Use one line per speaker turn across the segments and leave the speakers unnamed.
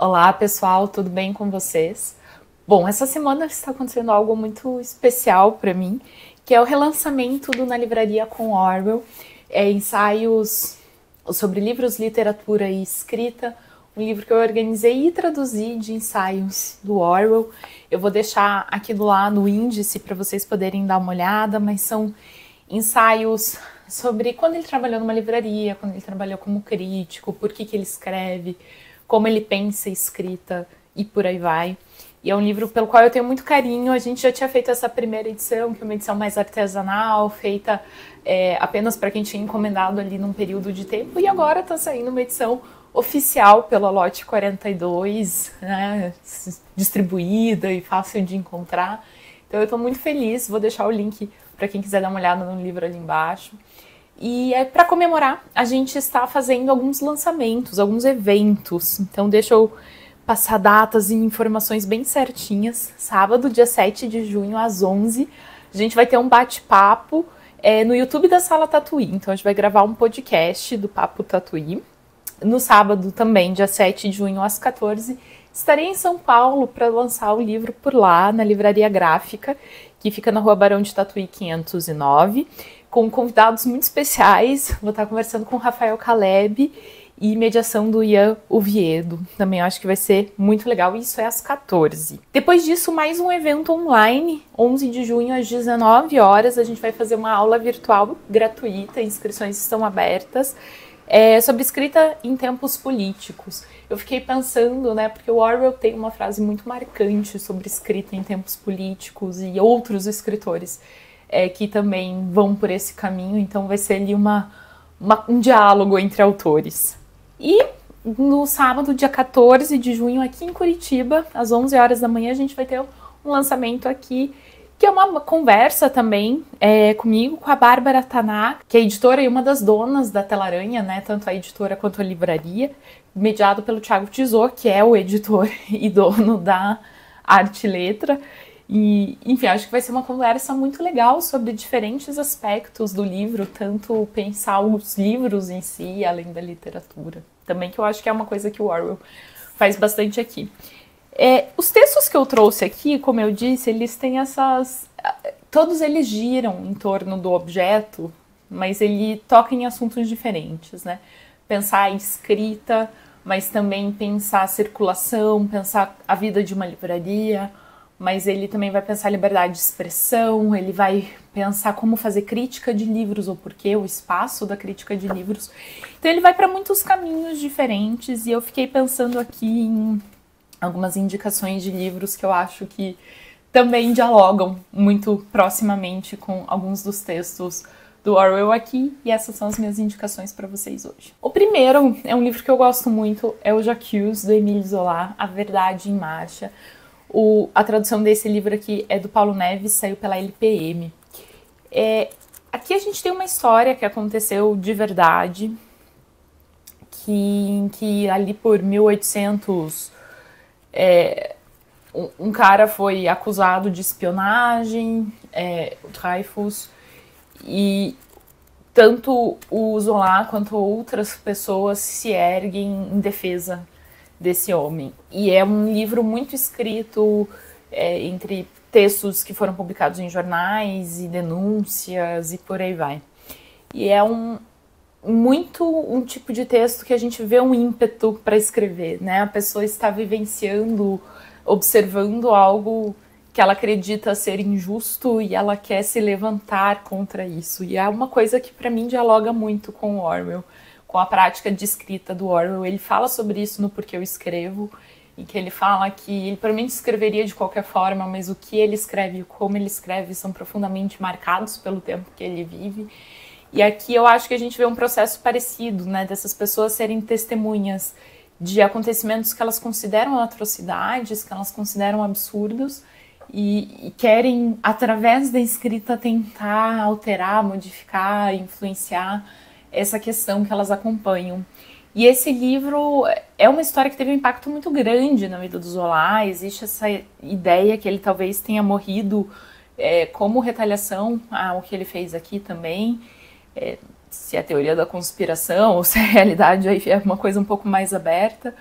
Olá pessoal, tudo bem com vocês? Bom, essa semana está acontecendo algo muito especial para mim, que é o relançamento do Na Livraria com Orwell, ensaios sobre livros, literatura e escrita, um livro que eu organizei e traduzi de ensaios do Orwell. Eu vou deixar aqui do lado o índice para vocês poderem dar uma olhada, mas são ensaios sobre quando ele trabalhou numa livraria, quando ele trabalhou como crítico, por que ele escreve, como ele pensa escrita e por aí vai. E é um livro pelo qual eu tenho muito carinho. A gente já tinha feito essa primeira edição, que é uma edição mais artesanal, feita apenas para quem tinha encomendado ali num período de tempo, e agora está saindo uma edição oficial pela Lote 42, né, distribuída e fácil de encontrar. Então eu estou muito feliz, vou deixar o link para quem quiser dar uma olhada no livro ali embaixo. E para comemorar, a gente está fazendo alguns lançamentos, alguns eventos. Então deixa eu passar datas e informações bem certinhas. Sábado, dia 7 de junho, às 11, a gente vai ter um bate-papo no YouTube da Sala Tatuí. Então a gente vai gravar um podcast do Papo Tatuí. No sábado também, dia 7 de junho, às 14, estarei em São Paulo para lançar o livro por lá, na Livraria Gráfica, que fica na Rua Barão de Tatuí 509, com convidados muito especiais. Vou estar conversando com o Rafael Caleb e mediação do Ian Oviedo. Também acho que vai ser muito legal, e isso é às 14. Depois disso, mais um evento online, 11 de junho, às 19 horas, a gente vai fazer uma aula virtual gratuita, inscrições estão abertas, sobre escrita em tempos políticos. Eu fiquei pensando, né, porque o Orwell tem uma frase muito marcante sobre escrita em tempos políticos, e outros escritores que também vão por esse caminho, então vai ser ali um diálogo entre autores. E no sábado, dia 14 de junho, aqui em Curitiba, às 11 horas da manhã, a gente vai ter um lançamento aqui, que é uma conversa também comigo, com a Bárbara Tanaka, que é editora e uma das donas da Telaranha, né, tanto a editora quanto a livraria, mediado pelo Thiago Tizot, que é o editor e dono da Arte e Letra. E, enfim, acho que vai ser uma conversa muito legal sobre diferentes aspectos do livro, tanto pensar os livros em si, além da literatura. Também, que eu acho que é uma coisa que o Orwell faz bastante aqui. Os textos que eu trouxe aqui, como eu disse, eles têm todos eles giram em torno do objeto, mas ele toca em assuntos diferentes, né? Pensar a escrita, mas também pensar a circulação, pensar a vida de uma livraria, mas ele também vai pensar a liberdade de expressão, ele vai pensar como fazer crítica de livros, ou porquê, o espaço da crítica de livros. Então ele vai para muitos caminhos diferentes, e eu fiquei pensando aqui em algumas indicações de livros que eu acho que também dialogam muito proximamente com alguns dos textos do Orwell aqui, e essas são as minhas indicações para vocês hoje. O primeiro é um livro que eu gosto muito, é o J'accuse, do Émile Zola, A Verdade em Marcha. A tradução desse livro aqui é do Paulo Neves, saiu pela LPM. Aqui a gente tem uma história que aconteceu de verdade, que ali por 1800 um cara foi acusado de espionagem, o Dreyfus, e tanto o Zola quanto outras pessoas se erguem em defesa desse homem. E é um livro muito escrito entre textos que foram publicados em jornais e denúncias e por aí vai. E é um tipo de texto que a gente vê um ímpeto para escrever, né? A pessoa está vivenciando, observando algo que ela acredita ser injusto e ela quer se levantar contra isso. E é uma coisa que para mim dialoga muito com o Orwell, com a prática de escrita do Orwell. Ele fala sobre isso no Porque Eu Escrevo, e que ele fala que ele provavelmente escreveria de qualquer forma, mas o que ele escreve e como ele escreve são profundamente marcados pelo tempo que ele vive. E aqui eu acho que a gente vê um processo parecido, né, dessas pessoas serem testemunhas de acontecimentos que elas consideram atrocidades, que elas consideram absurdos, e querem, através da escrita, tentar alterar, modificar, influenciar essa questão que elas acompanham. E esse livro é uma história que teve um impacto muito grande na vida do Zola. Existe essa ideia que ele talvez tenha morrido como retaliação ao que ele fez aqui também. Se é a teoria da conspiração ou se é a realidade, aí é uma coisa um pouco mais aberta.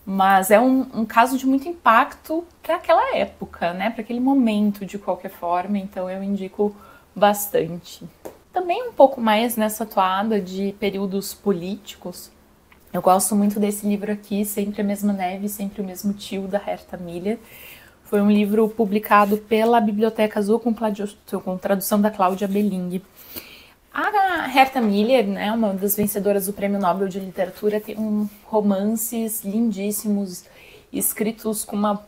mas é um caso de muito impacto para aquela época, né? Para aquele momento, de qualquer forma, então eu indico bastante. Também um pouco mais nessa toada de períodos políticos, eu gosto muito desse livro aqui, Sempre a Mesma Neve, Sempre o Mesmo Tio, da Herta Miller. Foi um livro publicado pela Biblioteca Azul com tradução da Cláudia Belling. A Herta Miller, né, uma das vencedoras do Prêmio Nobel de Literatura, tem romances lindíssimos, escritos com uma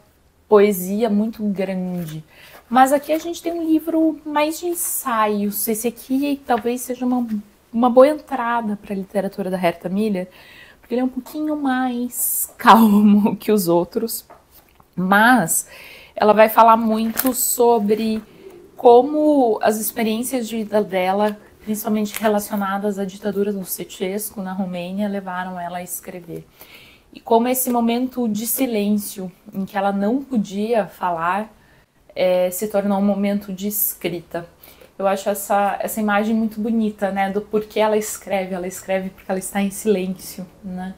poesia muito grande. Mas aqui a gente tem um livro mais de ensaios. Esse aqui talvez seja uma boa entrada para a literatura da Herta Miller, porque ele é um pouquinho mais calmo que os outros, mas ela vai falar muito sobre como as experiências de vida dela, principalmente relacionadas à ditadura do Ceausescu na Romênia, levaram ela a escrever. E como esse momento de silêncio, em que ela não podia falar, se tornou um momento de escrita. Eu acho essa imagem muito bonita, né, do porquê ela escreve porque ela está em silêncio, né.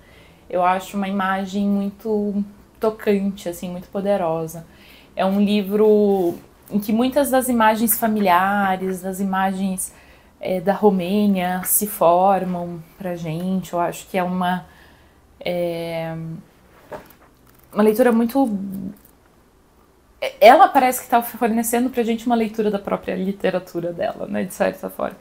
Eu acho uma imagem muito tocante, assim, muito poderosa. É um livro em que muitas das imagens familiares, das imagens da Romênia se formam pra gente. Eu acho que é uma leitura muito... Ela parece que está fornecendo pra gente uma leitura da própria literatura dela, né, de certa forma.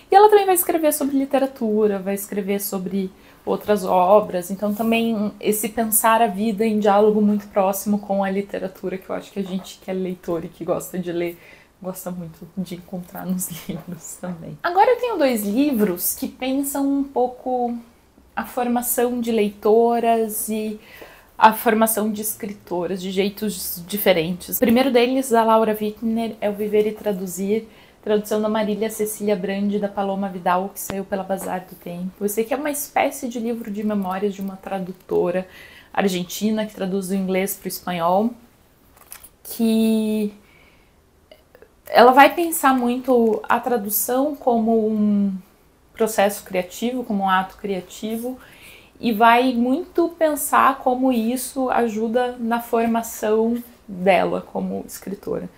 E ela também vai escrever sobre literatura, vai escrever sobre outras obras, então também esse pensar a vida em diálogo muito próximo com a literatura, que eu acho que a gente que é leitor e que gosta de ler, gosta muito de encontrar nos livros também. Agora eu tenho 2 livros que pensam um pouco a formação de leitoras e a formação de escritoras, de jeitos diferentes. O primeiro deles, da Laura Wittner, é O Viver e Traduzir, tradução da Marília Cecília Brandi, da Paloma Vidal, que saiu pela Bazar do Tempo. Esse aqui é uma espécie de livro de memórias de uma tradutora argentina que traduz do inglês para o espanhol, que ela vai pensar muito a tradução como um processo criativo, como um ato criativo, e vai muito pensar como isso ajuda na formação dela como escritora.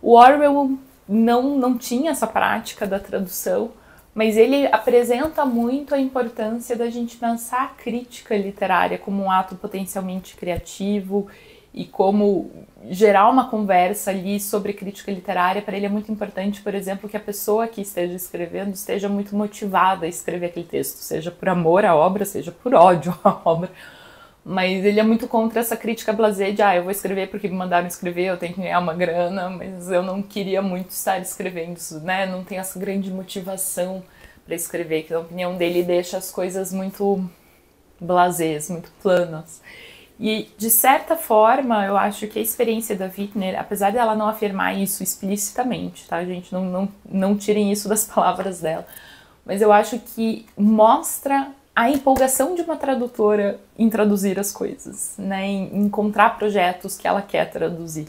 O Orwell não tinha essa prática da tradução, mas ele apresenta muito a importância da gente pensar a crítica literária como um ato potencialmente criativo e como gerar uma conversa ali sobre crítica literária. Para ele é muito importante, por exemplo, que a pessoa que esteja escrevendo esteja muito motivada a escrever aquele texto, seja por amor à obra, seja por ódio à obra. Mas ele é muito contra essa crítica blasé de eu vou escrever porque me mandaram escrever, eu tenho que ganhar uma grana, mas eu não queria muito estar escrevendo isso, né? Não tem essa grande motivação para escrever, que na opinião dele deixa as coisas muito blasés, muito planas. E, de certa forma, eu acho que a experiência da Wittner, apesar dela não afirmar isso explicitamente, tá, gente? Não tirem isso das palavras dela. Mas eu acho que mostra a empolgação de uma tradutora em traduzir as coisas, né? Em encontrar projetos que ela quer traduzir.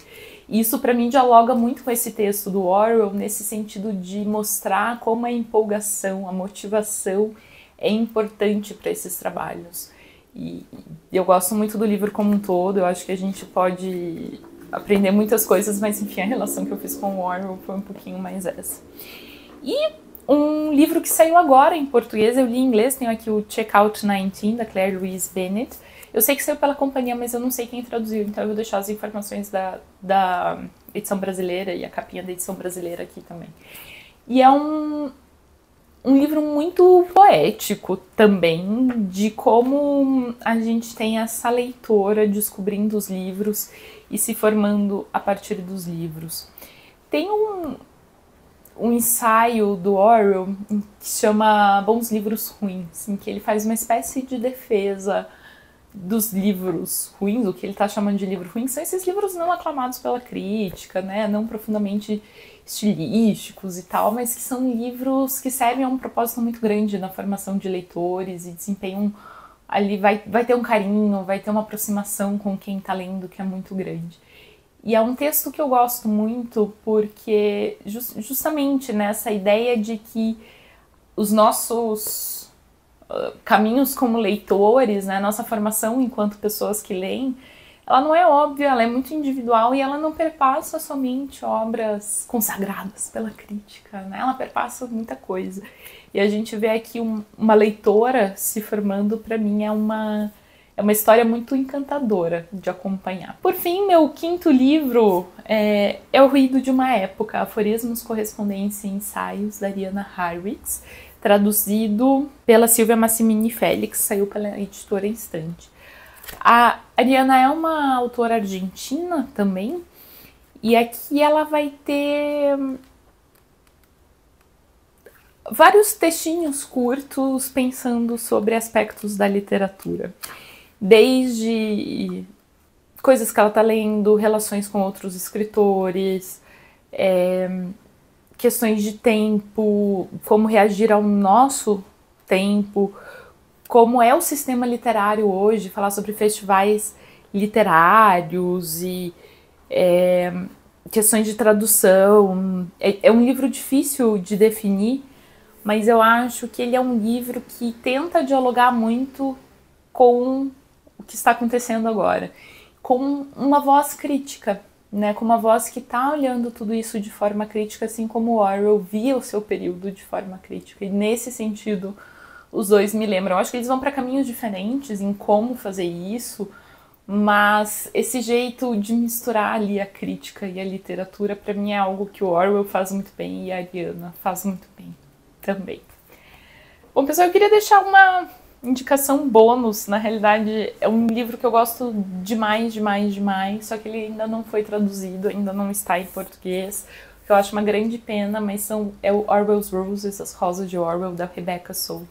E isso, para mim, dialoga muito com esse texto do Orwell, nesse sentido de mostrar como a empolgação, a motivação é importante para esses trabalhos. E eu gosto muito do livro como um todo, eu acho que a gente pode aprender muitas coisas, mas enfim, a relação que eu fiz com o Orwell foi um pouquinho mais essa. E um livro que saiu agora em português, eu li em inglês, tenho aqui o Checkout 19, da Claire Louise Bennett. Eu sei que saiu pela companhia, mas eu não sei quem traduziu, então eu vou deixar as informações da edição brasileira e a capinha da edição brasileira aqui também. E é um livro muito poético também, de como a gente tem essa leitora descobrindo os livros e se formando a partir dos livros. Tem um ensaio do Orwell que se chama Bons Livros Ruins, em que ele faz uma espécie de defesa dos livros ruins. O que ele está chamando de livro ruim são esses livros não aclamados pela crítica, né, não profundamente estilísticos e tal, mas que são livros que servem a um propósito muito grande na formação de leitores e desempenham ali, vai ter um carinho, vai ter uma aproximação com quem está lendo que é muito grande. E é um texto que eu gosto muito porque justamente nessa ideia de que os nossos caminhos como leitores, né, nossa formação enquanto pessoas que leem, ela não é óbvia, ela é muito individual e ela não perpassa somente obras consagradas pela crítica, né? Ela perpassa muita coisa. E a gente vê aqui uma leitora se formando, para mim, é uma história muito encantadora de acompanhar. Por fim, meu quinto livro é O Ruído de uma Época, Aforismos, Correspondência e Ensaios, da Ariana Harwitz, traduzido pela Silvia Massimini Félix, saiu pela editora Instante. A Ariana é uma autora argentina também, e aqui ela vai ter vários textinhos curtos pensando sobre aspectos da literatura. Desde coisas que ela está lendo, relações com outros escritores, questões de tempo, como reagir ao nosso tempo, como é o sistema literário hoje, falar sobre festivais literários e questões de tradução. É um livro difícil de definir, mas eu acho que ele é um livro que tenta dialogar muito com o que está acontecendo agora, com uma voz crítica, né? Com uma voz que está olhando tudo isso de forma crítica, assim como Orwell via o seu período de forma crítica. E nesse sentido, os dois me lembram. Eu acho que eles vão para caminhos diferentes em como fazer isso, mas esse jeito de misturar ali a crítica e a literatura, para mim, é algo que o Orwell faz muito bem e a Ariana faz muito bem também. Bom, pessoal, eu queria deixar uma indicação bônus. Na realidade, é um livro que eu gosto demais, só que ele ainda não foi traduzido, ainda não está em português, que eu acho uma grande pena, mas é o Orwell's Roses, As Rosas de Orwell, da Rebecca Solnit.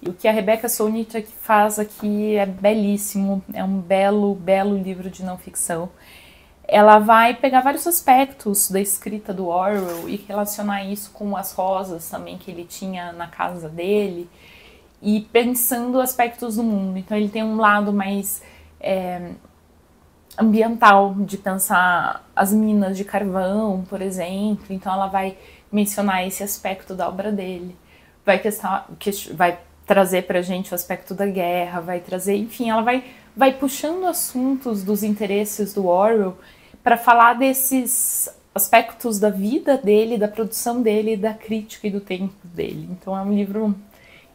E o que a Rebecca Solnit faz aqui é belíssimo, é um belo livro de não ficção. Ela vai pegar vários aspectos da escrita do Orwell e relacionar isso com as rosas também que ele tinha na casa dele, e pensando aspectos do mundo. Então ele tem um lado mais ambiental, de pensar as minas de carvão, por exemplo. Então ela vai mencionar esse aspecto da obra dele, vai trazer pra gente o aspecto da guerra, vai trazer, enfim, ela vai puxando assuntos dos interesses do Orwell para falar desses aspectos da vida dele, da produção dele, da crítica e do tempo dele. Então é um livro,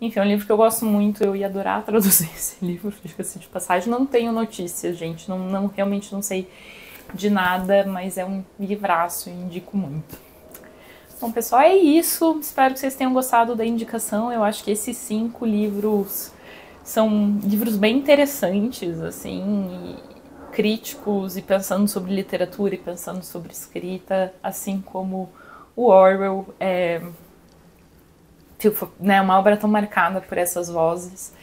enfim, é um livro que eu gosto muito. Eu ia adorar traduzir esse livro, diga-se de passagem. Não tenho notícias, gente, realmente não sei de nada, mas é um livraço e indico muito. Bom, pessoal, é isso. Espero que vocês tenham gostado da indicação. Eu acho que esses 5 livros são livros bem interessantes, assim, críticos e pensando sobre literatura e pensando sobre escrita, assim como o Orwell né, uma obra tão marcada por essas vozes.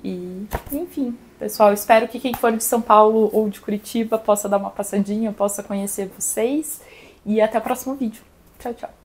E, enfim, pessoal, espero que quem for de São Paulo ou de Curitiba possa dar uma passadinha, possa conhecer vocês. E até o próximo vídeo. Tchau, tchau.